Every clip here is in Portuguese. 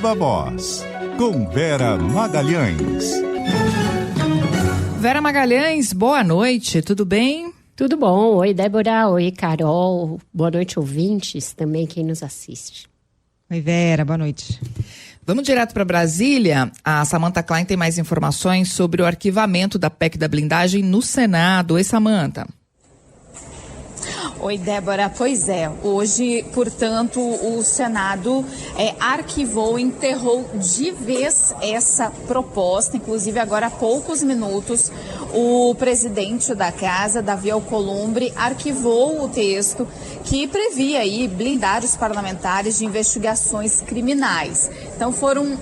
Viva Voz, com Vera Magalhães. Vera Magalhães, boa noite, tudo bem? Tudo bom. Oi, Débora. Oi, Carol. Boa noite, ouvintes, também quem nos assiste. Oi, Vera, boa noite. Vamos direto para Brasília. A Samantha Klein tem mais informações sobre o arquivamento da PEC da blindagem no Senado. Oi, Samantha. Oi, Débora. Pois é, hoje, portanto, o Senado arquivou, enterrou de vez essa proposta. Inclusive, agora há poucos minutos, o presidente da casa, Davi Alcolumbre, arquivou o texto que previa aí blindar os parlamentares de investigações criminais. Então, foram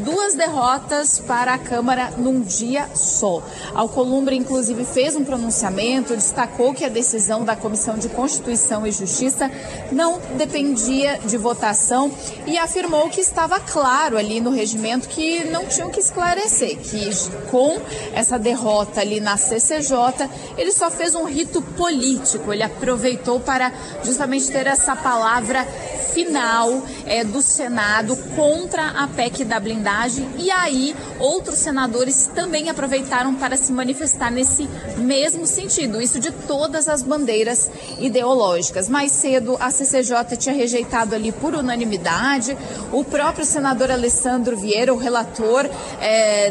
duas derrotas para a Câmara num dia só. Alcolumbre, inclusive, fez um pronunciamento, destacou que a decisão da Comissão de Constituição e Justiça não dependia de votação e afirmou que estava claro ali no regimento que não tinham que esclarecer, que com essa derrota ali na CCJ, ele só fez um rito político, ele aproveitou para justamente ter essa palavra final do Senado contra a PEC da blindagem, e aí outros senadores também aproveitaram para se manifestar nesse mesmo sentido, isso de todas as bandeiras ideológicas. Mais cedo a CCJ tinha rejeitado ali por unanimidade, o próprio senador Alessandro Vieira, o relator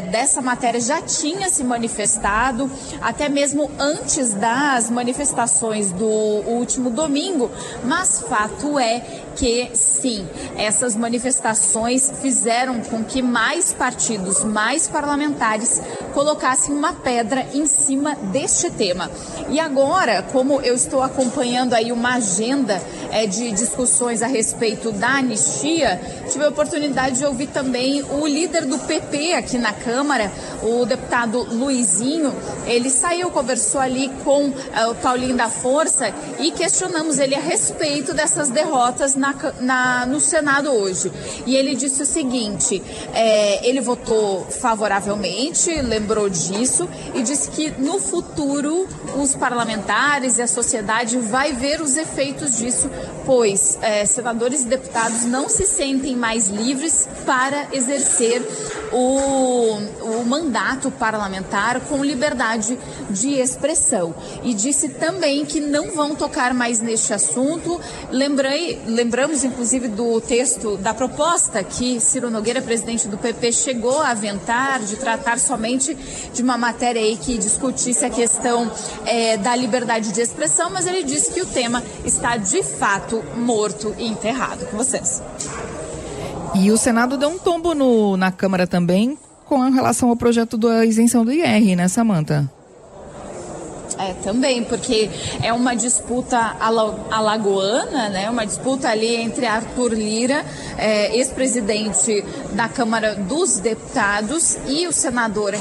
dessa matéria, já tinha se manifestado, até mesmo antes das manifestações do último domingo, mas fato é que, sim, essas manifestações fizeram com que mais partidos, mais parlamentares colocassem uma pedra em cima deste tema. E agora, como eu estou acompanhando aí uma agenda de discussões a respeito da anistia, tive a oportunidade de ouvir também o líder do PP aqui na Câmara, o deputado Luizinho. Ele saiu, conversou ali com o Paulinho da Força e questionamos ele a respeito dessas derrotas no Senado hoje. E ele disse o seguinte, ele votou favoravelmente, lembrou disso e disse que no futuro os parlamentares e a sociedade vai ver os efeitos disso, pois senadores e deputados não se sentem mais livres para exercer o mandato parlamentar com liberdade de expressão. E disse também que não vão tocar mais neste assunto. Lembramos, inclusive, do texto da proposta que Ciro Nogueira, presidente do PP, chegou a aventar, de tratar somente de uma matéria aí que discutisse a questão da liberdade de expressão, mas ele disse que o tema está, de fato, morto e enterrado. Com vocês. E o Senado deu um tombo na Câmara também com relação ao projeto da isenção do IR, né, Samantha? Também, porque é uma disputa alagoana, né? Uma disputa ali entre Arthur Lira, ex-presidente da Câmara dos Deputados, e o senador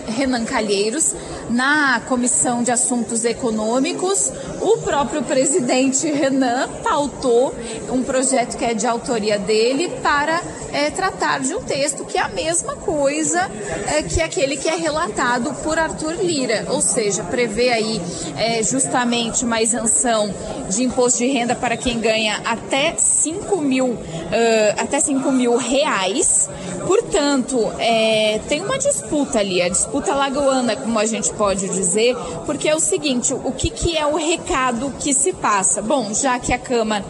Renan Calheiros, na Comissão de Assuntos Econômicos. O próprio presidente Renan pautou um projeto que é de autoria dele para tratar de um texto que é a mesma coisa que aquele que é relatado por Arthur Lira, ou seja, prevê aí justamente uma isenção de imposto de renda para quem ganha até 5 mil reais. Portanto, tem uma disputa ali, a disputa alagoana, como a gente pode dizer, porque é o seguinte, o que é o recado que se passa? Bom, já que a Câmara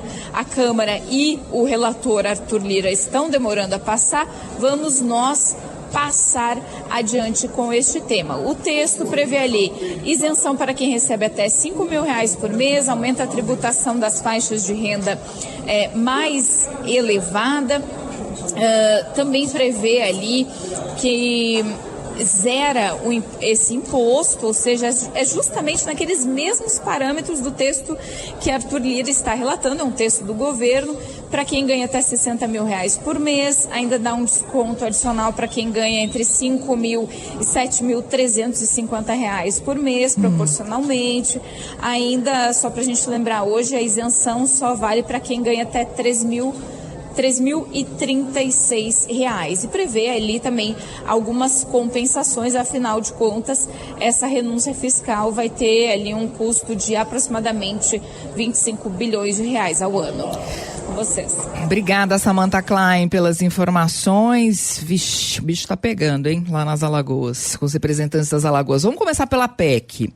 e o relator Arthur Lira estão demorando a passar, vamos nós passar adiante com este tema. O texto prevê ali isenção para quem recebe até 5 mil reais por mês, aumenta a tributação das faixas de renda mais elevada, também prevê ali que zera esse imposto, ou seja, é justamente naqueles mesmos parâmetros do texto que Arthur Lira está relatando, é um texto do governo, para quem ganha até 60 mil reais por mês, ainda dá um desconto adicional para quem ganha entre 5 mil e 7.350 reais por mês, proporcionalmente. Ainda, só para a gente lembrar, hoje a isenção só vale para quem ganha até R$3.036 e prevê ali também algumas compensações. Afinal de contas, essa renúncia fiscal vai ter ali um custo de aproximadamente 25 bilhões de reais ao ano. vocês. Obrigada, Samantha Klein, pelas informações. Vixe, o bicho tá pegando, hein? Lá nas Alagoas, com os representantes das Alagoas. Vamos começar pela PEC.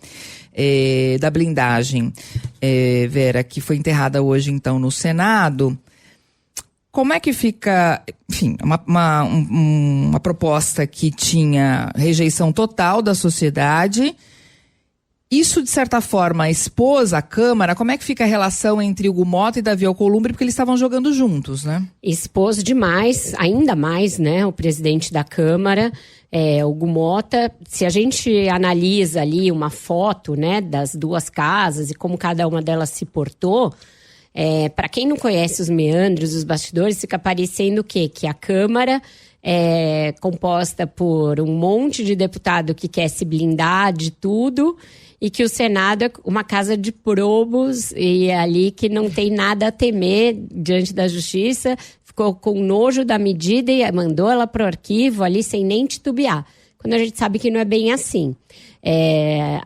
Da blindagem, Vera, que foi enterrada hoje, então, no Senado. Como é que fica, enfim, uma proposta que tinha rejeição total da sociedade? Isso, de certa forma, expôs a Câmara. Como é que fica a relação entre Hugo Mota e Davi Alcolumbre? Porque eles estavam jogando juntos, né? Expôs demais, ainda mais, né, o presidente da Câmara, Hugo Mota. Se a gente analisa ali uma foto, né, das duas casas e como cada uma delas se portou, para quem não conhece os meandros, os bastidores, fica parecendo o quê? Que a Câmara é composta por um monte de deputado que quer se blindar de tudo e que o Senado é uma casa de probos e ali que não tem nada a temer diante da justiça, ficou com nojo da medida e mandou ela para o arquivo ali sem nem titubear, quando a gente sabe que não é bem assim.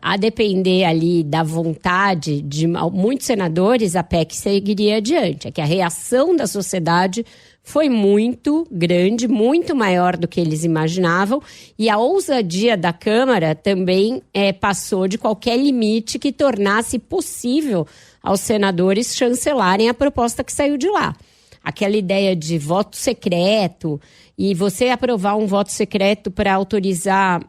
A depender ali da vontade de muitos senadores, a PEC seguiria adiante. É que a reação da sociedade foi muito grande, muito maior do que eles imaginavam, e a ousadia da Câmara também passou de qualquer limite que tornasse possível aos senadores chancelarem a proposta que saiu de lá. Aquela ideia de voto secreto, e você aprovar um voto secreto para autorizar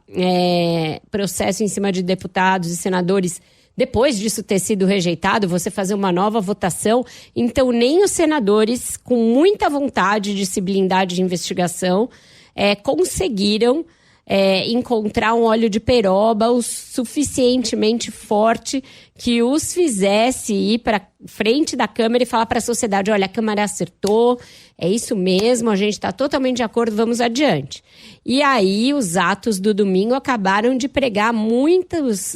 processo em cima de deputados e senadores, depois disso ter sido rejeitado, você fazer uma nova votação. Então, nem os senadores, com muita vontade de se blindar de investigação, conseguiram encontrar um óleo de peroba o suficientemente forte que os fizesse ir para frente da Câmara e falar para a sociedade: olha, a Câmara acertou, é isso mesmo, a gente está totalmente de acordo, vamos adiante. E aí os atos do domingo acabaram de pregar muitos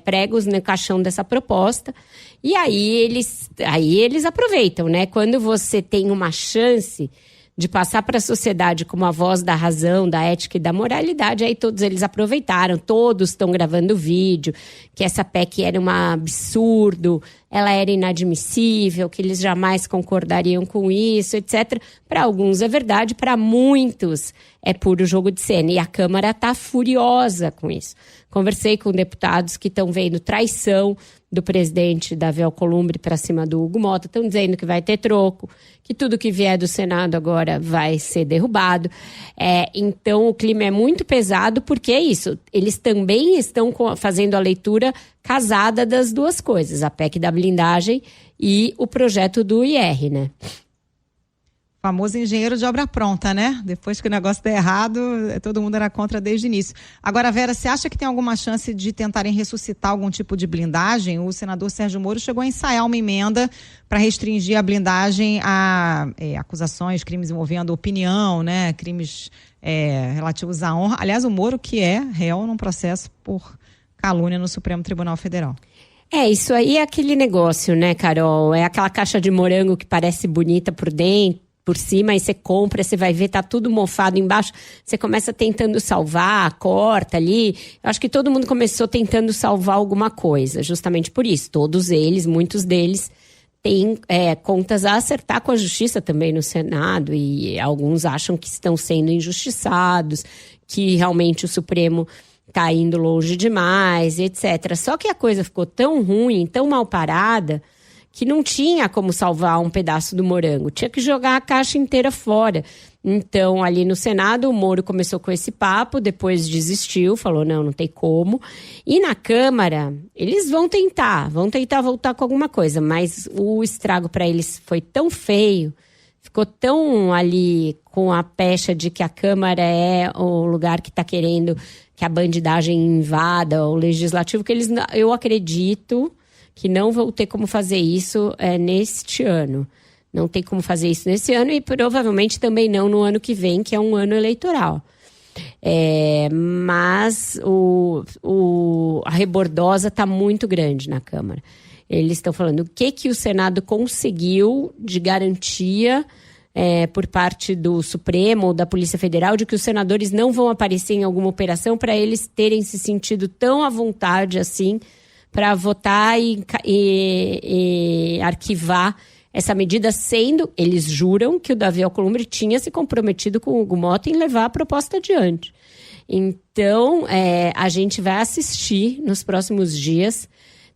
pregos no caixão dessa proposta, e aí eles aproveitam, né? Quando você tem uma chance de passar para a sociedade como a voz da razão, da ética e da moralidade, aí todos eles aproveitaram, todos estão gravando vídeo, que essa PEC era um absurdo, ela era inadmissível, que eles jamais concordariam com isso, etc. Para alguns é verdade, para muitos é puro jogo de cena, e a Câmara está furiosa com isso. Conversei com deputados que estão vendo traição do presidente Davi Alcolumbre para cima do Hugo Mota, estão dizendo que vai ter troco, que tudo que vier do Senado agora vai ser derrubado. Então o clima é muito pesado, porque é isso, eles também estão fazendo a leitura casada das duas coisas, a PEC da blindagem e o projeto do IR, né? Famoso engenheiro de obra pronta, né? Depois que o negócio der errado, todo mundo era contra desde o início. Agora, Vera, você acha que tem alguma chance de tentarem ressuscitar algum tipo de blindagem? O senador Sérgio Moro chegou a ensaiar uma emenda para restringir a blindagem a acusações, crimes envolvendo opinião, né? Crimes relativos à honra. Aliás, o Moro que é réu num processo por calúnia no Supremo Tribunal Federal. Isso aí é aquele negócio, né, Carol? É aquela caixa de morango que parece bonita por dentro, por cima, aí você compra, você vai ver, tá tudo mofado embaixo, você começa tentando salvar, corta ali. Eu acho que todo mundo começou tentando salvar alguma coisa, justamente por isso. Todos eles, muitos deles, têm contas a acertar com a justiça também no Senado, e alguns acham que estão sendo injustiçados, que realmente o Supremo está indo longe demais, etc. Só que a coisa ficou tão ruim, tão mal parada, que não tinha como salvar um pedaço do morango, tinha que jogar a caixa inteira fora. Então, ali no Senado, o Moro começou com esse papo, depois desistiu, falou, não tem como. E na Câmara, eles vão tentar voltar com alguma coisa, mas o estrago para eles foi tão feio, ficou tão ali com a pecha de que a Câmara é o lugar que está querendo que a bandidagem invada o Legislativo, que eu acredito que não vão ter como fazer isso neste ano. Não tem como fazer isso nesse ano e provavelmente também não no ano que vem, que é um ano eleitoral. Mas a rebordosa está muito grande na Câmara. Eles estão falando o que o Senado conseguiu de garantia por parte do Supremo ou da Polícia Federal de que os senadores não vão aparecer em alguma operação para eles terem se sentido tão à vontade assim para votar e arquivar Essa medida sendo, eles juram que o Davi Alcolumbre tinha se comprometido com o Hugo Mota em levar a proposta adiante. Então, a gente vai assistir nos próximos dias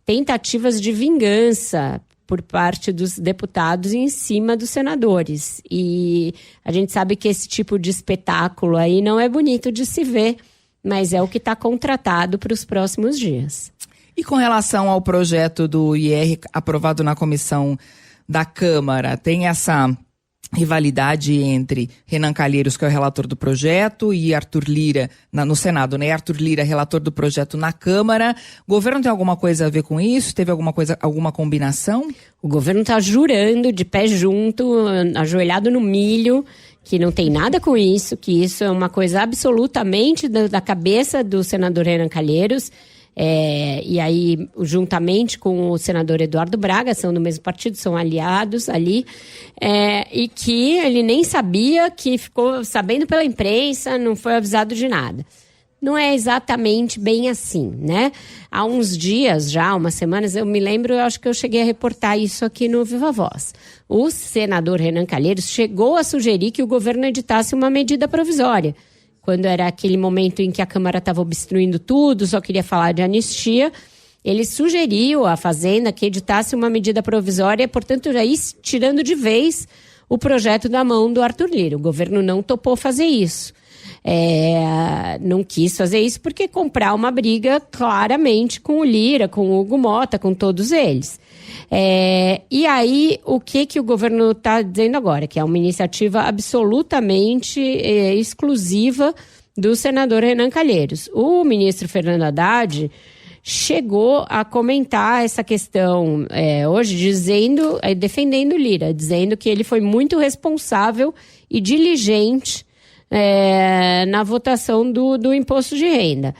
tentativas de vingança por parte dos deputados em cima dos senadores. E a gente sabe que esse tipo de espetáculo aí não é bonito de se ver, mas é o que está contratado para os próximos dias. E com relação ao projeto do IR aprovado na comissão da Câmara, tem essa rivalidade entre Renan Calheiros, que é o relator do projeto, e Arthur Lira no Senado, né? Arthur Lira, relator do projeto na Câmara. O governo tem alguma coisa a ver com isso? Teve alguma combinação? O governo está jurando de pé junto, ajoelhado no milho, que não tem nada com isso, que isso é uma coisa absolutamente da cabeça do senador Renan Calheiros. E aí, juntamente com o senador Eduardo Braga, são do mesmo partido, são aliados ali, e que ele nem sabia, que ficou sabendo pela imprensa, não foi avisado de nada. Não é exatamente bem assim, né? Há uns dias já, umas semanas, eu me lembro, eu acho que eu cheguei a reportar isso aqui no Viva Voz. O senador Renan Calheiros chegou a sugerir que o governo editasse uma medida provisória, quando era aquele momento em que a Câmara estava obstruindo tudo, só queria falar de anistia, ele sugeriu à Fazenda que editasse uma medida provisória, portanto, já ia tirando de vez o projeto da mão do Arthur Lira. O governo não topou fazer isso. Não quis fazer isso porque comprar uma briga claramente com o Lira, com o Hugo Mota, com todos eles. E aí, o que o governo está dizendo agora? Que é uma iniciativa absolutamente exclusiva do senador Renan Calheiros. O ministro Fernando Haddad chegou a comentar essa questão hoje, defendendo o Lira, dizendo que ele foi muito responsável e diligente na votação do imposto de renda.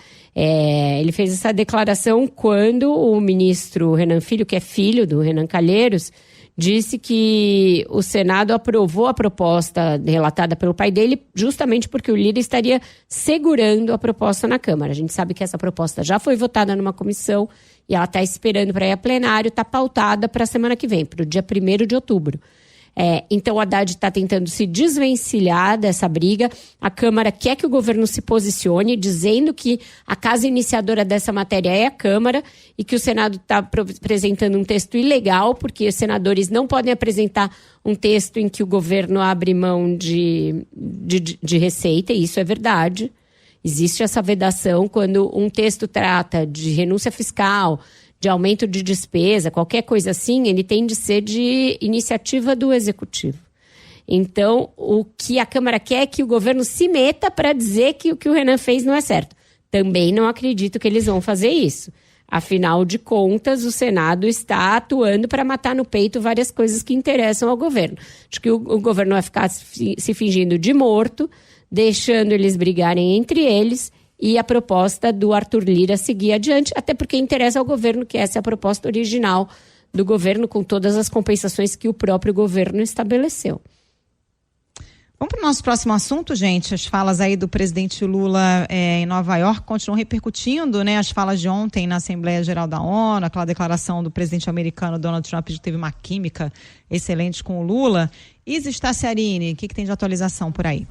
Ele fez essa declaração quando o ministro Renan Filho, que é filho do Renan Calheiros, disse que o Senado aprovou a proposta relatada pelo pai dele justamente porque o Lira estaria segurando a proposta na Câmara. A gente sabe que essa proposta já foi votada numa comissão e ela está esperando para ir a plenário, está pautada para a semana que vem, para o dia 1º de outubro. Então, o Haddad está tentando se desvencilhar dessa briga. A Câmara quer que o governo se posicione, dizendo que a casa iniciadora dessa matéria é a Câmara e que o Senado está apresentando um texto ilegal, porque os senadores não podem apresentar um texto em que o governo abre mão de receita, e isso é verdade. Existe essa vedação quando um texto trata de renúncia fiscal, de aumento de despesa, qualquer coisa assim, ele tem de ser de iniciativa do Executivo. Então, o que a Câmara quer é que o governo se meta para dizer que o que o Renan fez não é certo. Também não acredito que eles vão fazer isso. Afinal de contas, o Senado está atuando para matar no peito várias coisas que interessam ao governo. Acho que o governo vai ficar se fingindo de morto, deixando eles brigarem entre eles, e a proposta do Arthur Lira seguir adiante, até porque interessa ao governo, que essa é a proposta original do governo, com todas as compensações que o próprio governo estabeleceu. Vamos para o nosso próximo assunto, gente. As falas aí do presidente Lula em Nova York continuam repercutindo, né? As falas de ontem na Assembleia Geral da ONU, aquela declaração do presidente americano Donald Trump, que teve uma química excelente com o Lula. Isis Tassiarini, o que tem de atualização por aí?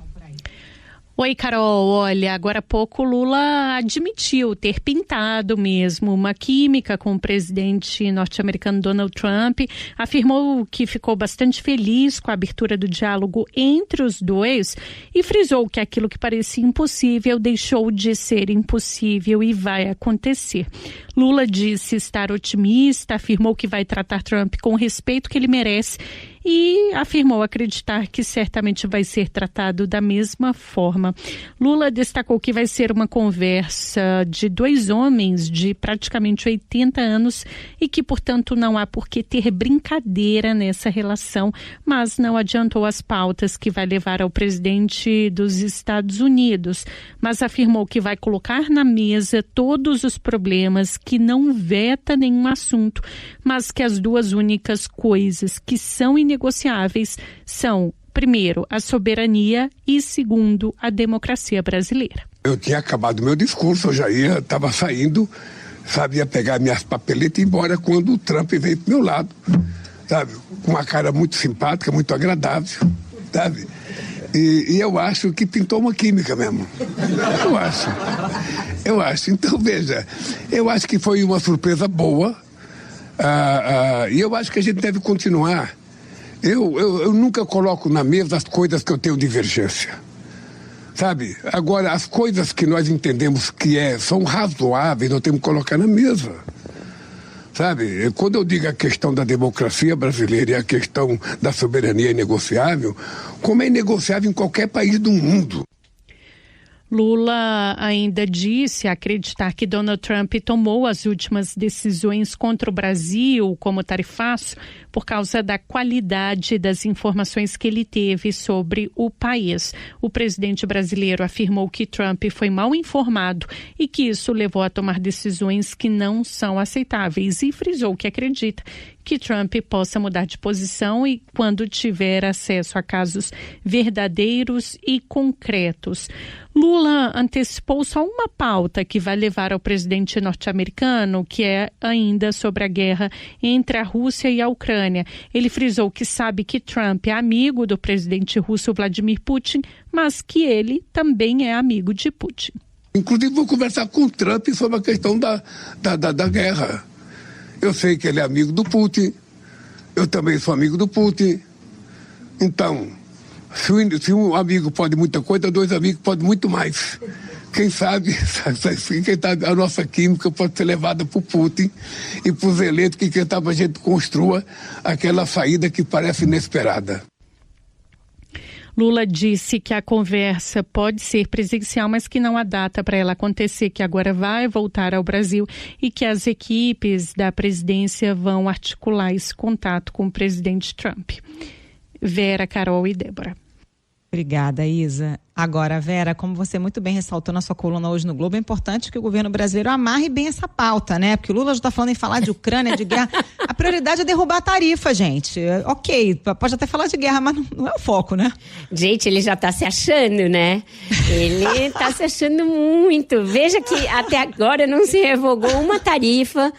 Oi, Carol. Olha, agora há pouco o Lula admitiu ter pintado mesmo uma química com o presidente norte-americano Donald Trump. Afirmou que ficou bastante feliz com a abertura do diálogo entre os dois e frisou que aquilo que parecia impossível deixou de ser impossível e vai acontecer. Lula disse estar otimista, afirmou que vai tratar Trump com o respeito que ele merece e afirmou acreditar que certamente vai ser tratado da mesma forma. Lula destacou que vai ser uma conversa de dois homens de praticamente 80 anos e que, portanto, não há por que ter brincadeira nessa relação, mas não adiantou as pautas que vai levar ao presidente dos Estados Unidos, mas afirmou que vai colocar na mesa todos os problemas, que não veta nenhum assunto, mas que as duas únicas coisas que são inegociáveis são, primeiro, a soberania e, segundo, a democracia brasileira. Eu tinha acabado meu discurso, eu já estava saindo, sabia pegar minhas papeletas e ir embora quando o Trump veio pro meu lado. sabe? Com uma cara muito simpática, muito agradável, sabe? E eu acho que pintou uma química mesmo. Eu acho. Então, veja, eu acho que foi uma surpresa boa. E eu acho que a gente deve continuar. Eu nunca coloco na mesa as coisas que eu tenho divergência. Sabe? Agora, as coisas que nós entendemos que são razoáveis, nós temos que colocar na mesa. Sabe? Quando eu digo a questão da democracia brasileira e a questão da soberania inegociável, como é inegociável em qualquer país do mundo. Lula ainda disse acreditar que Donald Trump tomou as últimas decisões contra o Brasil, como tarifaço, por causa da qualidade das informações que ele teve sobre o país. O presidente brasileiro afirmou que Trump foi mal informado e que isso levou a tomar decisões que não são aceitáveis e frisou que acredita que Trump possa mudar de posição e quando tiver acesso a casos verdadeiros e concretos. Lula antecipou só uma pauta que vai levar ao presidente norte-americano, que é ainda sobre a guerra entre a Rússia e a Ucrânia. Ele frisou que sabe que Trump é amigo do presidente russo Vladimir Putin, mas que ele também é amigo de Putin. Inclusive vou conversar com o Trump sobre a questão da guerra. Eu sei que ele é amigo do eu também sou amigo do Putin. Então, se um amigo pode muita coisa, dois amigos podem muito mais. Quem sabe a nossa química pode ser levada para o Putin e para os eleitos, que quem sabe a gente construa aquela saída que parece inesperada. Lula disse que a conversa pode ser presencial, mas que não há data para ela acontecer, que agora vai voltar ao Brasil e que as equipes da presidência vão articular esse contato com o presidente Trump. Vera, Carol e Débora. Obrigada, Isa. Agora, Vera, como você muito bem ressaltou na sua coluna hoje no Globo, é importante que o governo brasileiro amarre bem essa pauta, né? Porque o Lula já está falando em falar de Ucrânia, de guerra. A prioridade é derrubar a tarifa, gente. Ok, pode até falar de guerra, mas não é o foco, né? Gente, ele já está se achando, né? Ele está se achando muito. Veja que até agora não se revogou uma tarifa.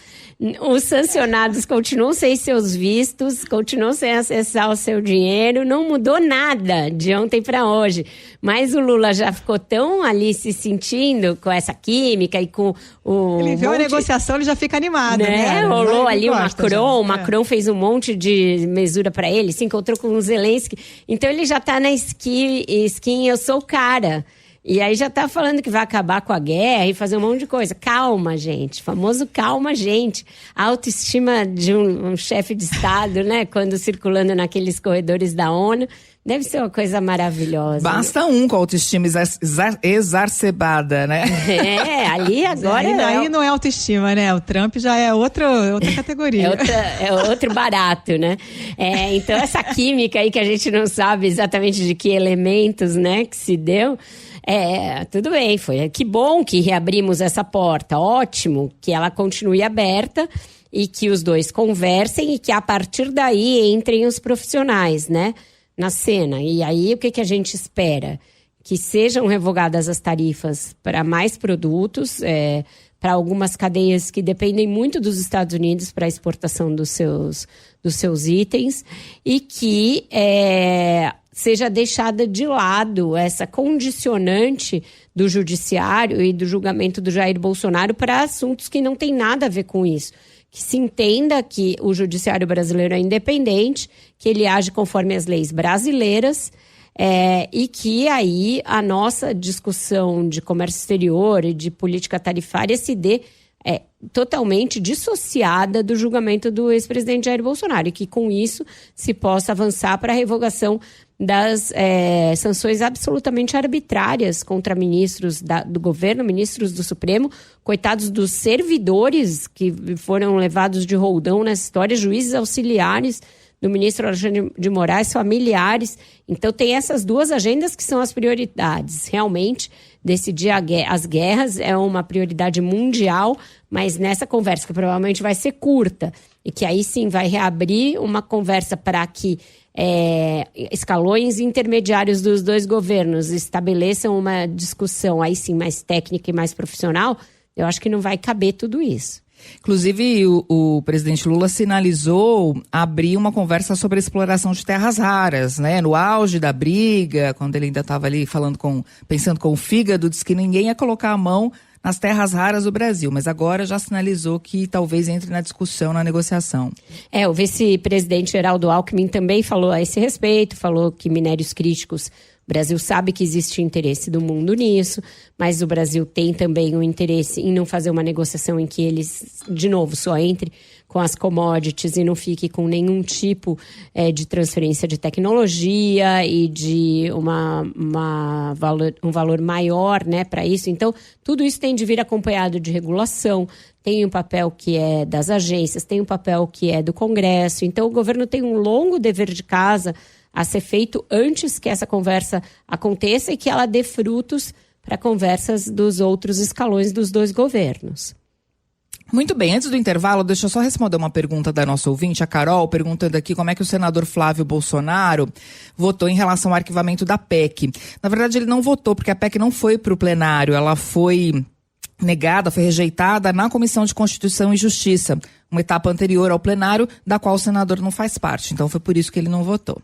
Os sancionados continuam sem seus vistos, continuam sem acessar o seu dinheiro, não mudou nada de ontem para hoje. Mas o Lula já ficou tão ali se sentindo com essa química e com o... Ele vê a negociação, ele já fica animado, né? Rolou ali o Macron fez um monte de mesura para ele, se encontrou com o Zelensky. Então ele já tá na skin eu sou o cara. E aí já tá falando que vai acabar com a guerra e fazer um monte de coisa. Calma, gente. Famoso calma, gente. A autoestima de um chefe de Estado, né? Quando circulando naqueles corredores da ONU. Deve ser uma coisa maravilhosa. Basta um com a autoestima exacerbada, né? Ali agora... Aí não é autoestima, né? O Trump já é outra categoria. É outro barato, né? Então essa química aí que a gente não sabe exatamente de que elementos, né, que se deu... tudo bem, que bom que reabrimos essa porta, ótimo que ela continue aberta e que os dois conversem e que a partir daí entrem os profissionais, né, na cena. E aí o que a gente espera? Que sejam revogadas as tarifas para mais produtos, para algumas cadeias que dependem muito dos Estados Unidos para a exportação dos seus itens e que... seja deixada de lado essa condicionante do judiciário e do julgamento do Jair Bolsonaro para assuntos que não tem nada a ver com isso. Que se entenda que o judiciário brasileiro é independente, que ele age conforme as leis brasileiras e que aí a nossa discussão de comércio exterior e de política tarifária se dê totalmente dissociada do julgamento do ex-presidente Jair Bolsonaro e que com isso se possa avançar para a revogação das sanções absolutamente arbitrárias contra ministros do governo, ministros do Supremo, coitados dos servidores que foram levados de roldão nessa história, juízes auxiliares do ministro Alexandre de Moraes, familiares. Então tem essas duas agendas que são as prioridades. Realmente, decidir as guerras é uma prioridade mundial, mas nessa conversa, que provavelmente vai ser curta, e que aí sim vai reabrir uma conversa para que escalões intermediários dos dois governos estabeleçam uma discussão aí sim mais técnica e mais profissional, eu acho que não vai caber tudo isso. Inclusive, o presidente Lula sinalizou abrir uma conversa sobre a exploração de terras raras, né? No auge da briga, quando ele ainda estava ali pensando com o fígado, disse que ninguém ia colocar a mão nas terras raras do Brasil, mas agora já sinalizou que talvez entre na discussão, na negociação. O vice-presidente Geraldo Alckmin também falou a esse respeito, falou que minérios críticos, o Brasil sabe que existe interesse do mundo nisso, mas o Brasil tem também um interesse em não fazer uma negociação em que eles, de novo, só entre com as commodities e não fique com nenhum tipo de transferência de tecnologia e de um valor maior, né, para isso. Então, tudo isso tem de vir acompanhado de regulação, tem um papel que é das agências, tem um papel que é do Congresso. Então, o governo tem um longo dever de casa a ser feito antes que essa conversa aconteça e que ela dê frutos para conversas dos outros escalões dos dois governos. Muito bem, antes do intervalo, deixa eu só responder uma pergunta da nossa ouvinte, a Carol, perguntando aqui como é que o senador Flávio Bolsonaro votou em relação ao arquivamento da PEC. Na verdade, ele não votou, porque a PEC não foi para o plenário, ela foi negada, foi rejeitada na Comissão de Constituição e Justiça, uma etapa anterior ao plenário, da qual o senador não faz parte. Então foi por isso que ele não votou.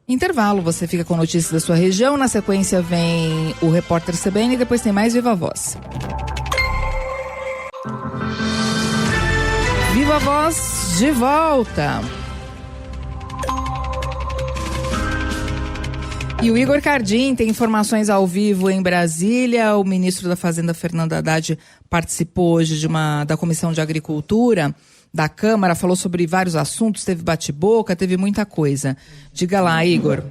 Intervalo, você fica com notícias da sua região, na sequência vem o repórter CBN e depois tem mais Viva Voz. Viva Voz de volta. E o Igor Cardim tem informações ao vivo em Brasília. O ministro da Fazenda, Fernando Haddad, participou hoje da Comissão de Agricultura da Câmara, falou sobre vários assuntos, teve bate-boca, teve muita coisa. Diga lá, Igor.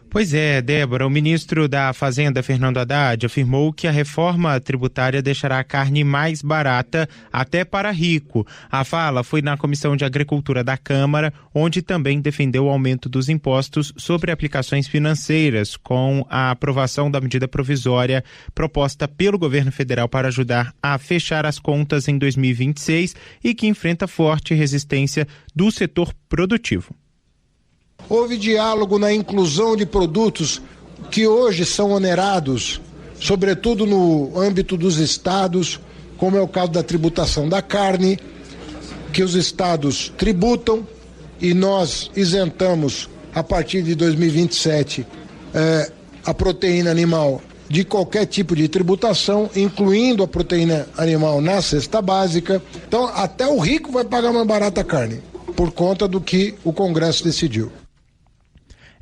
Pois é, Débora, o ministro da Fazenda, Fernando Haddad, afirmou que a reforma tributária deixará a carne mais barata até para rico. A fala foi na Comissão de Agricultura da Câmara, onde também defendeu o aumento dos impostos sobre aplicações financeiras, com a aprovação da medida provisória proposta pelo governo federal para ajudar a fechar as contas em 2026 e que enfrenta forte resistência do setor produtivo. Houve diálogo na inclusão de produtos que hoje são onerados, sobretudo no âmbito dos estados, como é o caso da tributação da carne, que os estados tributam e nós isentamos a partir de 2027 a proteína animal de qualquer tipo de tributação, incluindo a proteína animal na cesta básica. Então, até o rico vai pagar mais barata a carne, por conta do que o Congresso decidiu.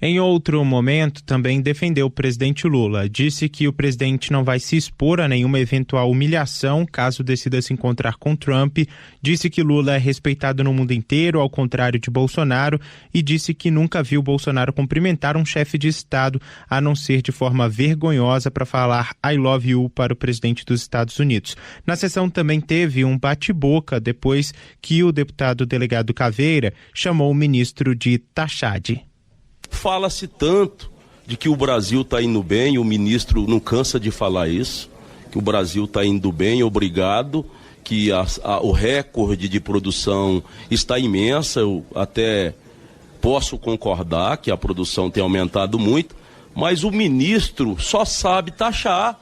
Em outro momento, também defendeu o presidente Lula. Disse que o presidente não vai se expor a nenhuma eventual humilhação caso decida se encontrar com Trump. Disse que Lula é respeitado no mundo inteiro, ao contrário de Bolsonaro, e disse que nunca viu Bolsonaro cumprimentar um chefe de Estado, a não ser de forma vergonhosa para falar I love you para o presidente dos Estados Unidos. Na sessão também teve um bate-boca depois que o deputado delegado Caveira chamou o ministro de taxade. Fala-se tanto de que o Brasil está indo bem, o ministro não cansa de falar isso, que o Brasil está indo bem, obrigado, que o recorde de produção está imensa, eu até posso concordar que a produção tem aumentado muito, mas o ministro só sabe taxar.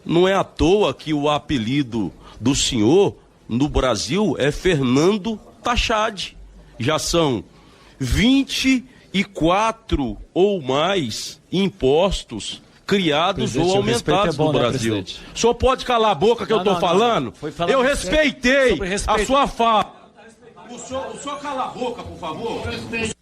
Não é à toa que o apelido do senhor no Brasil é Fernando Taxade. Já são 24 ou mais impostos criados ou aumentados no Brasil. O senhor pode calar a boca que eu estou falando? Eu respeitei a sua fala. O senhor cala a boca, por favor.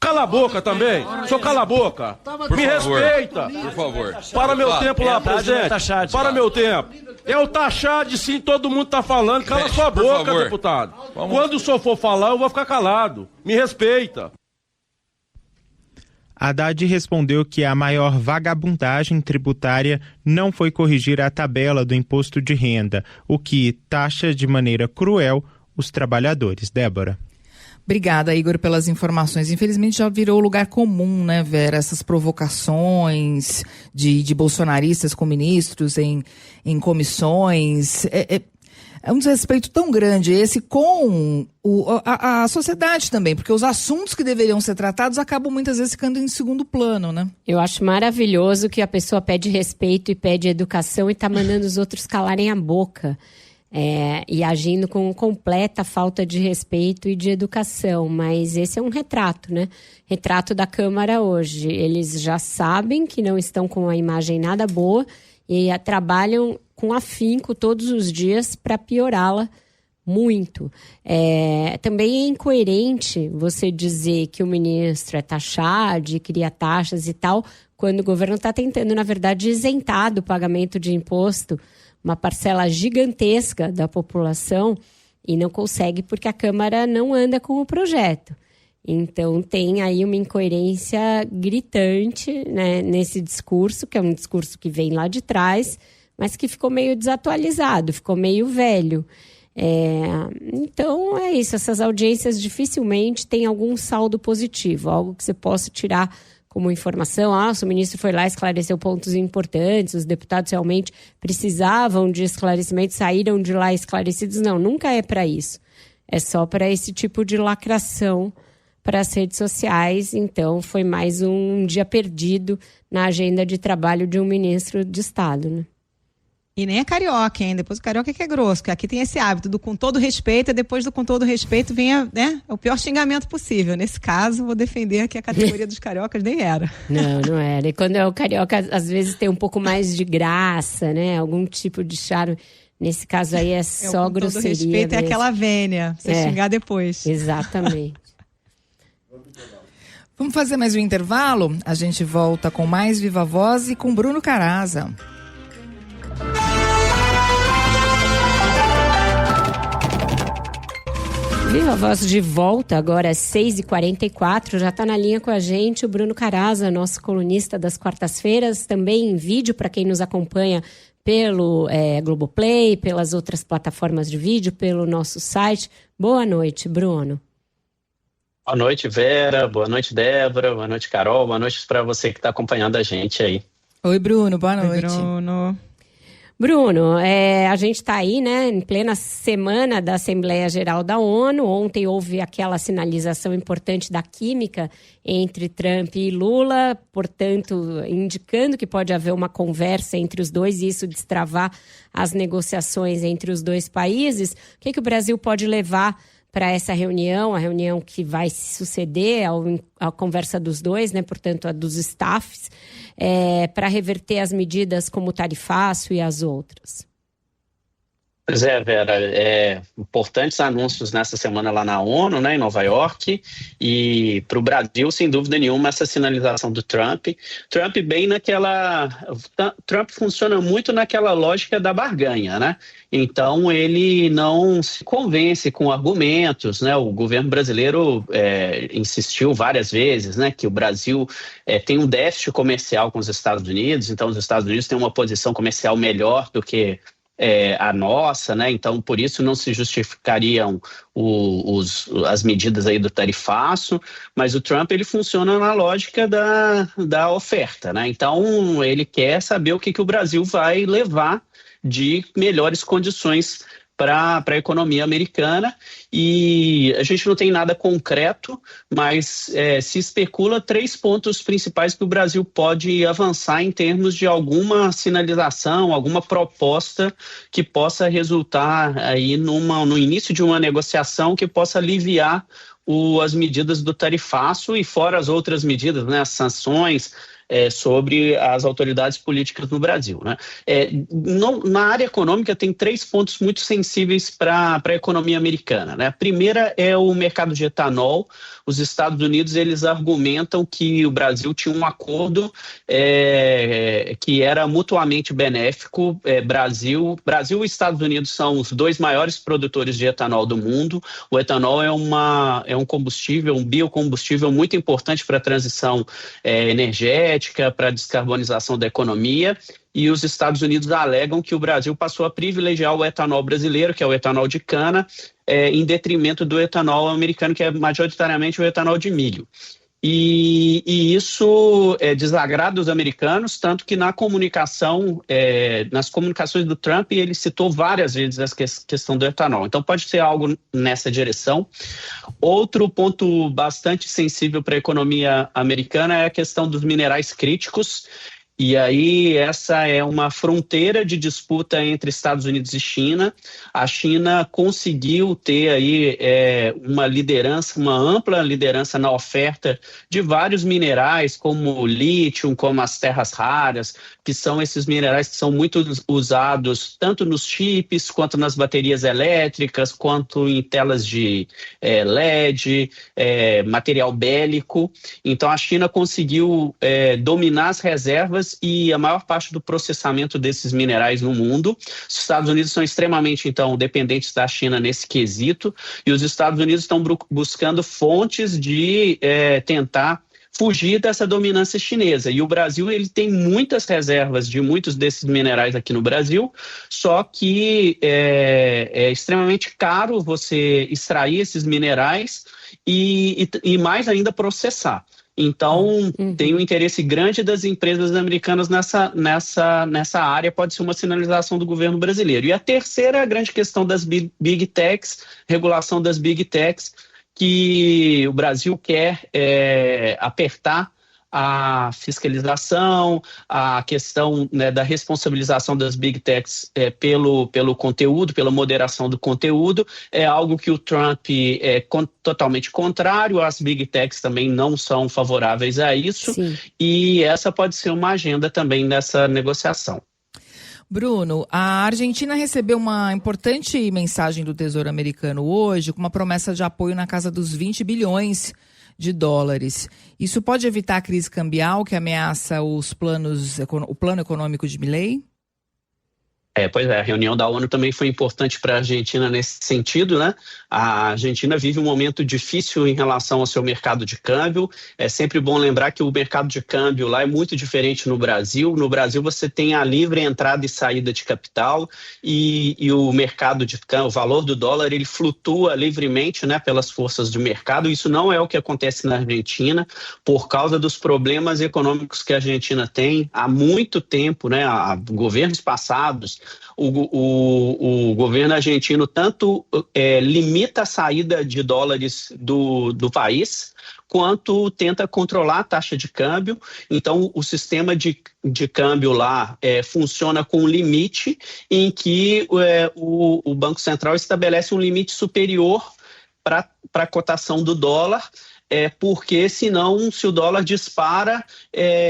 Cala a boca também. O senhor cala a boca. Me respeita. Por favor. Para meu tempo lá, presidente. Para meu tempo. É o taxade, sim, todo mundo está falando. Cala sua boca, deputado. Quando o senhor for falar, eu vou ficar calado. Me respeita. Haddad respondeu que a maior vagabundagem tributária não foi corrigir a tabela do imposto de renda, o que taxa de maneira cruel os trabalhadores. Débora. Obrigada, Igor, pelas informações. Infelizmente já virou lugar comum, né, Vera, essas provocações de bolsonaristas com ministros em comissões. É um desrespeito tão grande esse com a sociedade também, porque os assuntos que deveriam ser tratados acabam muitas vezes ficando em segundo plano, né? Eu acho maravilhoso que a pessoa pede respeito e pede educação e tá mandando os outros calarem a boca. e agindo com completa falta de respeito e de educação. Mas esse é um retrato, né? Retrato da Câmara hoje. Eles já sabem que não estão com uma imagem nada boa e trabalham com afinco todos os dias para piorá-la muito. Também é incoerente você dizer que o ministro é taxado, cria taxas e tal, quando o governo está tentando, na verdade, isentar do pagamento de imposto uma parcela gigantesca da população e não consegue porque a Câmara não anda com o projeto. Então, tem aí uma incoerência gritante, né, nesse discurso, que é um discurso que vem lá de trás, mas que ficou meio desatualizado, ficou meio velho. Então, é isso. Essas audiências dificilmente têm algum saldo positivo, algo que você possa tirar como informação. Se o ministro foi lá e esclareceu pontos importantes, os deputados realmente precisavam de esclarecimento, saíram de lá esclarecidos. Não, nunca é para isso. É só para esse tipo de lacração para as redes sociais. Então, foi mais um dia perdido na agenda de trabalho de um ministro de Estado, né? E nem é carioca, hein? Depois o carioca é que é grosso, porque aqui tem esse hábito do com todo respeito, e depois do com todo respeito vem o pior xingamento possível. Nesse caso, vou defender que a categoria dos cariocas nem era. Não era. E quando é o carioca, às vezes tem um pouco mais de graça, né? Algum tipo de charme. Nesse caso aí é só grosseria. Com todo respeito mesmo. É aquela vênia, você xingar depois. Exatamente. Vamos fazer mais um intervalo? A gente volta com mais Viva Voz e com Bruno Caraza. Viva Voz de volta, agora às 6h44, já está na linha com a gente o Bruno Caraza, nosso colunista das quartas-feiras, também em vídeo para quem nos acompanha pelo Globoplay, pelas outras plataformas de vídeo, pelo nosso site. Boa noite, Bruno. Boa noite, Vera, boa noite, Débora, boa noite, Carol, boa noite para você que está acompanhando a gente aí. Oi, Bruno, boa noite. Oi, Bruno, a gente está aí, né, em plena semana da Assembleia Geral da ONU. Ontem houve aquela sinalização importante da química entre Trump e Lula, portanto, indicando que pode haver uma conversa entre os dois e isso destravar as negociações entre os dois países. O que o Brasil pode levar para essa reunião, a reunião que vai se suceder à conversa dos dois, né, portanto, a dos staffs, para reverter as medidas como o tarifaço e as outras? Pois é, Vera, importantes anúncios nessa semana lá na ONU, né, em Nova York, e para o Brasil, sem dúvida nenhuma, essa sinalização do Trump bem Trump funciona muito naquela lógica da barganha, né? Então, ele não se convence com argumentos, né? O governo brasileiro insistiu várias vezes, né, que o Brasil tem um déficit comercial com os Estados Unidos, então os Estados Unidos têm uma posição comercial melhor do que a nossa, né? Então, por isso não se justificariam as medidas aí do tarifaço, mas o Trump, ele funciona na lógica da oferta, né? Então, ele quer saber o que o Brasil vai levar de melhores condições para a economia americana, e a gente não tem nada concreto, mas se especula 3 pontos principais que o Brasil pode avançar em termos de alguma sinalização, alguma proposta que possa resultar aí no início de uma negociação que possa aliviar as medidas do tarifaço e fora as outras medidas, né, as sanções, sobre as autoridades políticas no Brasil, né? Na área econômica tem 3 pontos muito sensíveis para a economia americana, né? A primeira é o mercado de etanol. Os Estados Unidos, eles argumentam que o Brasil tinha um acordo que era mutuamente benéfico. Brasil e Estados Unidos são os 2 maiores produtores de etanol do mundo. O etanol é um combustível, um biocombustível muito importante para a transição energética, para a descarbonização da economia, e os Estados Unidos alegam que o Brasil passou a privilegiar o etanol brasileiro, que é o etanol de cana, em detrimento do etanol americano, que é majoritariamente o etanol de milho. E isso desagrada os americanos, tanto que nas comunicações do Trump, ele citou várias vezes essa questão do etanol. Então pode ser algo nessa direção. Outro ponto bastante sensível para a economia americana é a questão dos minerais críticos. E aí essa é uma fronteira de disputa entre Estados Unidos e China. A China conseguiu ter aí uma liderança, uma ampla liderança na oferta de vários minerais, como o lítio, como as terras raras, que são esses minerais que são muito usados tanto nos chips, quanto nas baterias elétricas, quanto em telas de LED, material bélico. Então a China conseguiu dominar as reservas e a maior parte do processamento desses minerais no mundo. Os Estados Unidos são extremamente, então, dependentes da China nesse quesito, e os Estados Unidos estão buscando fontes de tentar fugir dessa dominância chinesa. E o Brasil, ele tem muitas reservas de muitos desses minerais aqui no Brasil, só que é extremamente caro você extrair esses minerais e mais ainda processar. Então, tem um interesse grande das empresas americanas nessa área, pode ser uma sinalização do governo brasileiro. E a terceira grande questão das Big Techs, regulação das Big Techs, que o Brasil quer apertar a fiscalização, a questão, né, da responsabilização das Big Techs pelo conteúdo, pela moderação do conteúdo, é algo que o Trump é totalmente contrário, as Big Techs também não são favoráveis a isso. Sim. E essa pode ser uma agenda também nessa negociação. Bruno, a Argentina recebeu uma importante mensagem do Tesouro Americano hoje, com uma promessa de apoio na casa dos 20 bilhões de dólares. Isso pode evitar a crise cambial que ameaça o plano econômico de Milei? Pois é, a reunião da ONU também foi importante para a Argentina nesse sentido, né? A Argentina vive um momento difícil em relação ao seu mercado de câmbio. É sempre bom lembrar que o mercado de câmbio lá é muito diferente no Brasil. No Brasil você tem a livre entrada e saída de capital e o mercado de câmbio, o valor do dólar, ele flutua livremente, né, pelas forças de mercado. Isso não é o que acontece na Argentina por causa dos problemas econômicos que a Argentina tem há muito tempo, né? Há governos passados. O governo argentino tanto limita a saída de dólares do país, quanto tenta controlar a taxa de câmbio. Então, o sistema de câmbio lá funciona com um limite em que o Banco Central estabelece um limite superior para a cotação do dólar, porque senão, se o dólar dispara,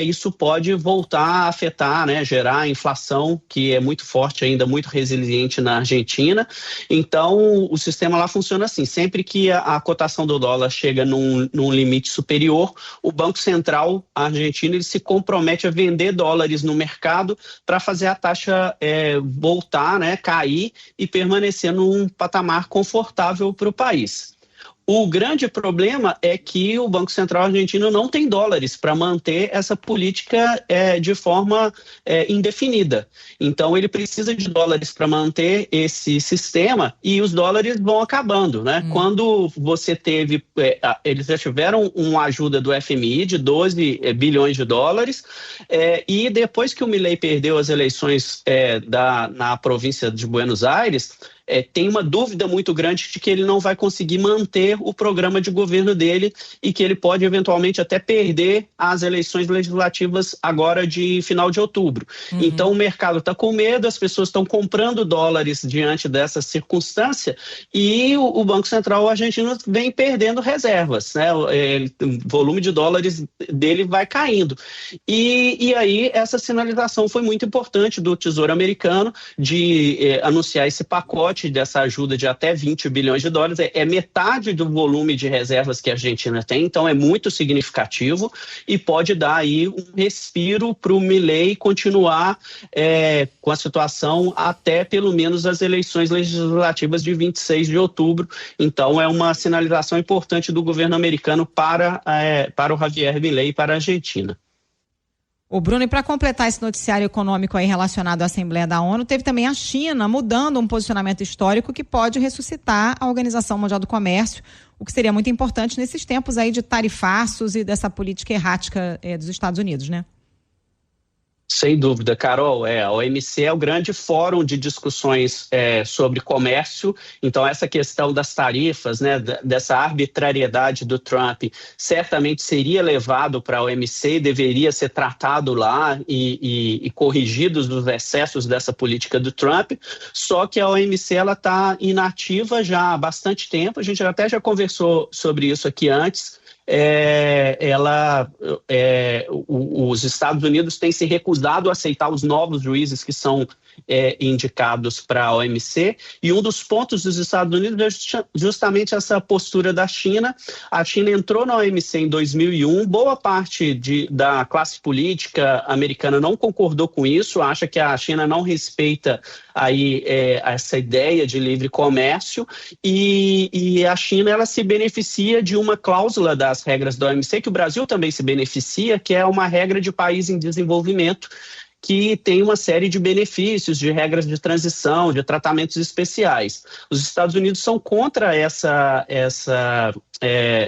isso pode voltar a afetar, né, gerar inflação, que é muito forte ainda, muito resiliente na Argentina. Então, o sistema lá funciona assim, sempre que a cotação do dólar chega num limite superior, o Banco Central argentino ele se compromete a vender dólares no mercado para fazer a taxa voltar, né, cair e permanecer num patamar confortável para o país. O grande problema é que o Banco Central argentino não tem dólares para manter essa política de forma indefinida. Então, ele precisa de dólares para manter esse sistema e os dólares vão acabando, né? Quando você teve... eles já tiveram uma ajuda do FMI de 12 bilhões de dólares e depois que o Milei perdeu as eleições na província de Buenos Aires... tem uma dúvida muito grande de que ele não vai conseguir manter o programa de governo dele e que ele pode eventualmente até perder as eleições legislativas agora de final de outubro. Então o mercado está com medo, as pessoas estão comprando dólares diante dessa circunstância e o Banco Central argentino vem perdendo reservas, né? O volume de dólares dele vai caindo. E aí essa sinalização foi muito importante do Tesouro Americano de anunciar esse pacote dessa ajuda de até 20 bilhões de dólares, é metade do volume de reservas que a Argentina tem, então é muito significativo e pode dar aí um respiro para o Milei continuar com a situação até pelo menos as eleições legislativas de 26 de outubro. Então é uma sinalização importante do governo americano para o Javier Milei e para a Argentina. O Bruno, e para completar esse noticiário econômico aí relacionado à Assembleia da ONU, teve também a China mudando um posicionamento histórico que pode ressuscitar a Organização Mundial do Comércio, o que seria muito importante nesses tempos aí de tarifaços e dessa política errática dos Estados Unidos, né? Sem dúvida, Carol. A OMC é o grande fórum de discussões sobre comércio. Então, essa questão das tarifas, né, dessa arbitrariedade do Trump, certamente seria levado para a OMC e deveria ser tratado lá e corrigidos os excessos dessa política do Trump. Só que a OMC está inativa já há bastante tempo. A gente até já conversou sobre isso aqui antes. Os Estados Unidos têm se recusado a aceitar os novos juízes que são indicados para a OMC, e um dos pontos dos Estados Unidos é justamente essa postura da China. A China entrou na OMC em 2001, boa parte da classe política americana não concordou com isso, acha que a China não respeita aí essa ideia de livre comércio, e a China ela se beneficia de uma cláusula das regras da OMC, que o Brasil também se beneficia, que é uma regra de país em desenvolvimento, que tem uma série de benefícios, de regras de transição, de tratamentos especiais. Os Estados Unidos são contra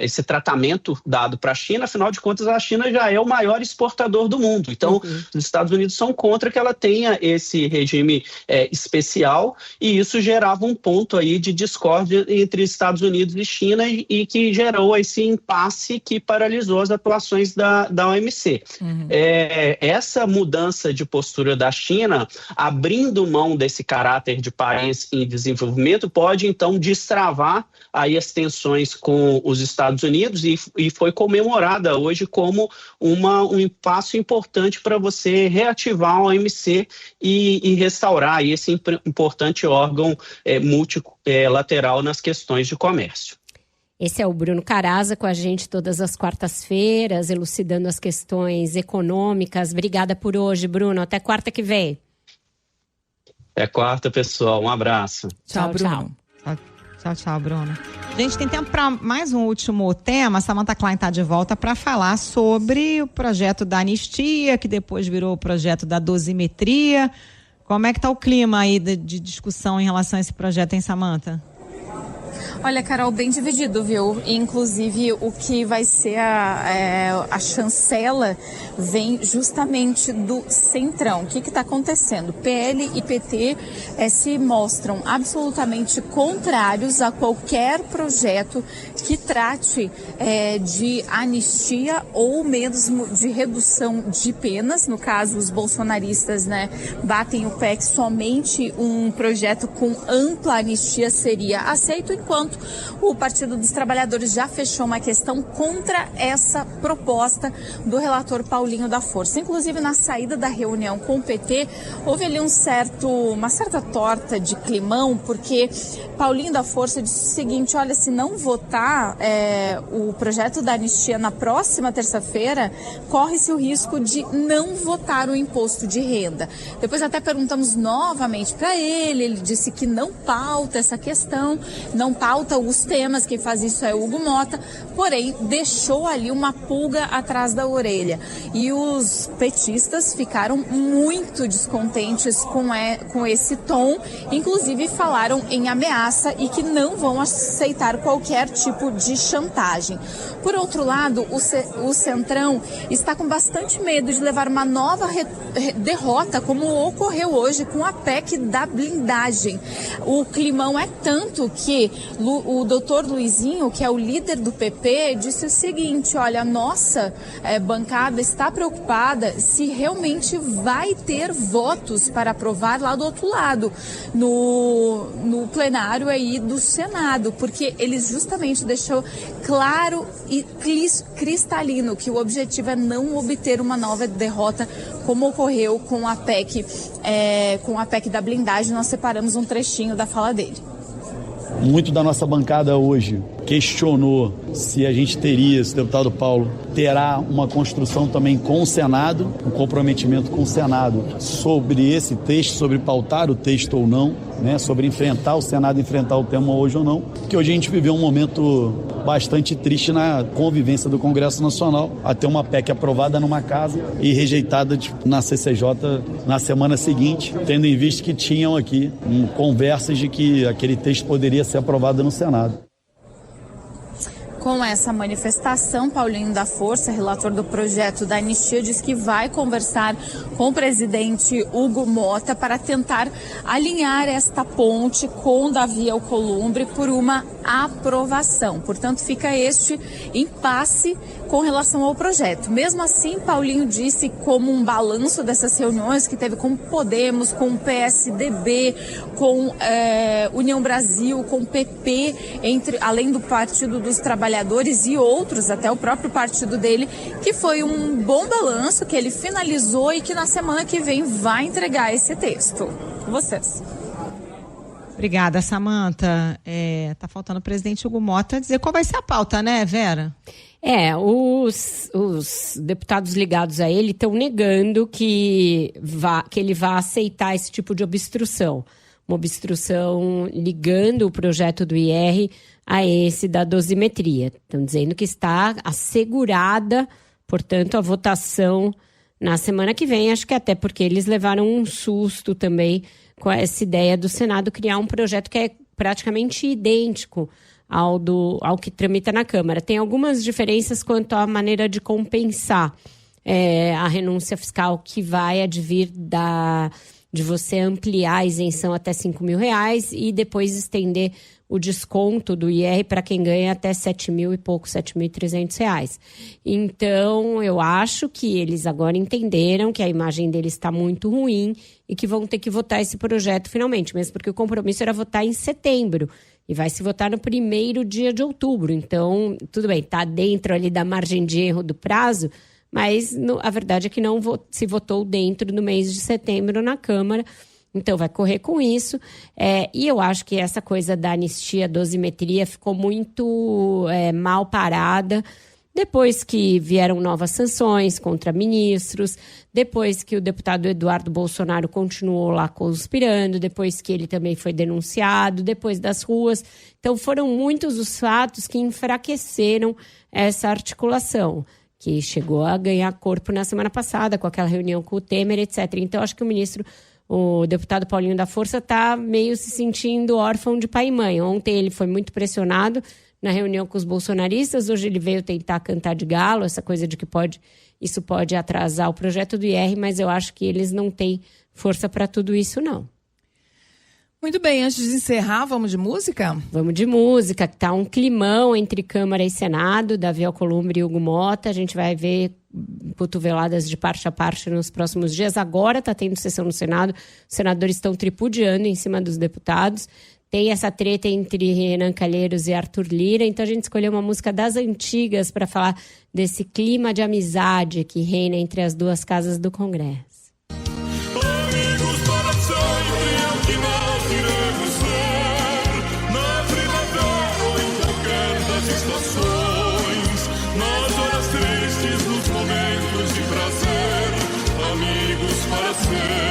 esse tratamento dado para a China, afinal de contas a China já é o maior exportador do mundo. Então, os Estados Unidos são contra que ela tenha esse regime especial, e isso gerava um ponto aí de discórdia entre Estados Unidos e China e que gerou esse impasse que paralisou as atuações da OMC. Essa mudança de postura da China, abrindo mão desse caráter de país em desenvolvimento, pode então destravar aí as tensões com os Estados Unidos e foi comemorada hoje como um passo importante para você reativar a OMC e restaurar aí esse importante órgão multilateral nas questões de comércio. Esse é o Bruno Caraza com a gente todas as quartas-feiras, elucidando as questões econômicas. Obrigada por hoje, Bruno. Até quarta que vem. Até quarta, pessoal. Um abraço. Tchau, Bruno. Tchau, Bruno. Gente, tem tempo para mais um último tema. Samantha Klein está de volta para falar sobre o projeto da anistia, que depois virou o projeto da dosimetria. Como é que está o clima aí de discussão em relação a esse projeto, hein, Samantha? Olha, Carol, bem dividido, viu? Inclusive, o que vai ser a chancela vem justamente do Centrão. O que está acontecendo? PL e PT se mostram absolutamente contrários a qualquer projeto que trate de anistia ou mesmo de redução de penas. No caso, os bolsonaristas, né, batem o pé que somente um projeto com ampla anistia seria aceito, enquanto o Partido dos Trabalhadores já fechou uma questão contra essa proposta do relator Paulinho da Força. Inclusive, na saída da reunião com o PT, houve ali uma certa torta de climão, porque Paulinho da Força disse o seguinte: olha, se não votar o projeto da anistia na próxima terça-feira, corre-se o risco de não votar o imposto de renda. Depois até perguntamos novamente para ele disse que não pauta essa questão, não pauta os temas, quem faz isso é o Hugo Mota, porém deixou ali uma pulga atrás da orelha. E os petistas ficaram muito descontentes com esse tom, inclusive falaram em ameaça e que não vão aceitar qualquer tipo de chantagem. Por outro lado, o Centrão está com bastante medo de levar uma nova derrota, como ocorreu hoje com a PEC da blindagem. O climão é tanto que o doutor Luizinho, que é o líder do PP, disse o seguinte: olha, a nossa bancada está preocupada se realmente vai ter votos para aprovar lá do outro lado, no plenário aí do Senado, porque ele justamente deixou claro e cristalino que o objetivo é não obter uma nova derrota, como ocorreu com a PEC da blindagem. Nós separamos um trechinho da fala dele. Muito da nossa bancada hoje questionou se a gente teria, se o deputado Paulo terá uma construção também com o Senado, um comprometimento com o Senado sobre esse texto, sobre pautar o texto ou não, né, sobre enfrentar o Senado, enfrentar o tema hoje ou não, porque hoje a gente viveu um momento bastante triste na convivência do Congresso Nacional, até uma PEC aprovada numa casa e rejeitada na CCJ na semana seguinte, tendo em vista que tinham aqui conversas de que aquele texto poderia ser aprovado no Senado. com essa manifestação. Paulinho da Força, relator do projeto da anistia, diz que vai conversar com o presidente Hugo Mota para tentar alinhar esta ponte com Davi Alcolumbre por uma aprovação. Portanto, fica este impasse com relação ao projeto. Mesmo assim, Paulinho disse, como um balanço dessas reuniões que teve com o Podemos, com o PSDB, com União Brasil, com o PP, além do Partido dos Trabalhadores e outros, até o próprio partido dele, que foi um bom balanço, que ele finalizou e que na semana que vem vai entregar esse texto. Com vocês. Obrigada, Samantha. Tá faltando o presidente Hugo Mota dizer qual vai ser a pauta, né, Vera? Os deputados ligados a ele estão negando que ele vá aceitar esse tipo de obstrução. Uma obstrução ligando o projeto do IR a esse da dosimetria. Estão dizendo que está assegurada, portanto, a votação na semana que vem. Acho que até porque eles levaram um susto também com essa ideia do Senado criar um projeto que é praticamente idêntico ao que tramita na Câmara. Tem algumas diferenças quanto à maneira de compensar a renúncia fiscal que vai advir de você ampliar a isenção até R$5 mil e depois estender o desconto do IR para quem ganha até R$7.000 e pouco, R$7.300. Então, eu acho que eles agora entenderam que a imagem deles está muito ruim e que vão ter que votar esse projeto finalmente, mesmo porque o compromisso era votar em setembro e vai se votar no primeiro dia de outubro. Então, tudo bem, está dentro ali da margem de erro do prazo, mas a verdade é que não se votou dentro do mês de setembro na Câmara. Então, vai correr com isso. E eu acho que essa coisa da anistia, dosimetria, ficou muito mal parada depois que vieram novas sanções contra ministros, depois que o deputado Eduardo Bolsonaro continuou lá conspirando, depois que ele também foi denunciado, depois das ruas. Então, foram muitos os fatos que enfraqueceram essa articulação, que chegou a ganhar corpo na semana passada, com aquela reunião com o Temer, etc. Então, acho que o deputado Paulinho da Força está meio se sentindo órfão de pai e mãe. Ontem ele foi muito pressionado na reunião com os bolsonaristas, hoje ele veio tentar cantar de galo, essa coisa de que isso pode atrasar o projeto do IR, mas eu acho que eles não têm força para tudo isso, não. Muito bem, antes de encerrar, vamos de música? Vamos de música, que tá um climão entre Câmara e Senado, Davi Alcolumbre e Hugo Mota. A gente vai ver cotoveladas de parte a parte nos próximos dias. Agora está tendo sessão no Senado, os senadores estão tripudiando em cima dos deputados. Tem essa treta entre Renan Calheiros e Arthur Lira, então a gente escolheu uma música das antigas para falar desse clima de amizade que reina entre as duas casas do Congresso. Amigos para sempre é o que nós iremos ser, na primavera ou em qualquer das estações, nas horas tristes, nos momentos de prazer, amigos para sempre.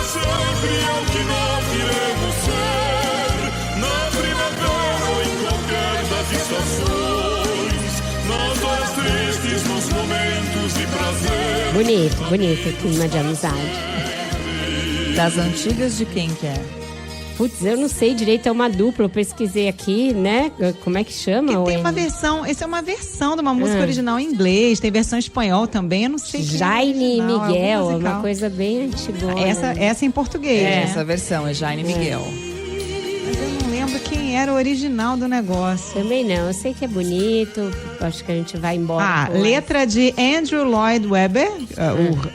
Sempre é o que nós iremos ser, na primavera ou em qualquer das estações, nas horas tristes, nos momentos de prazer. Bonito clima de amizade. Das antigas de quem que é? Putz, eu não sei direito, é uma dupla, eu pesquisei aqui, né? Como é que chama? Porque tem uma versão, essa é uma versão de uma música original em inglês, tem versão em espanhol também, eu não sei. Jaime Miguel, é uma coisa bem antiga. Essa é em português, né? Essa versão é Jaime Miguel. Mas eu não lembro quem era o original do negócio. Também não, eu sei que é bonito, acho que a gente vai embora. Letra de Andrew Lloyd Webber,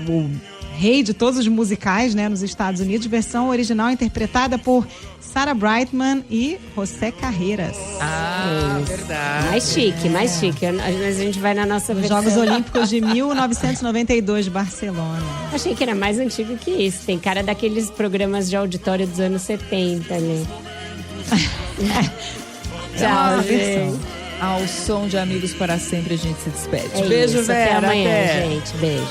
o rei de todos os musicais, né, nos Estados Unidos, versão original interpretada por Sarah Brightman e José Carreras. Verdade. Mais chique. Mas a gente vai na nossa versão. Jogos Olímpicos de 1992, Barcelona. Achei que era mais antigo que isso. Tem cara daqueles programas de auditório dos anos 70 ali. Tchau, gente. Ao som de Amigos para Sempre a gente se despede. Beijo, Vera. Até amanhã, gente. Beijo.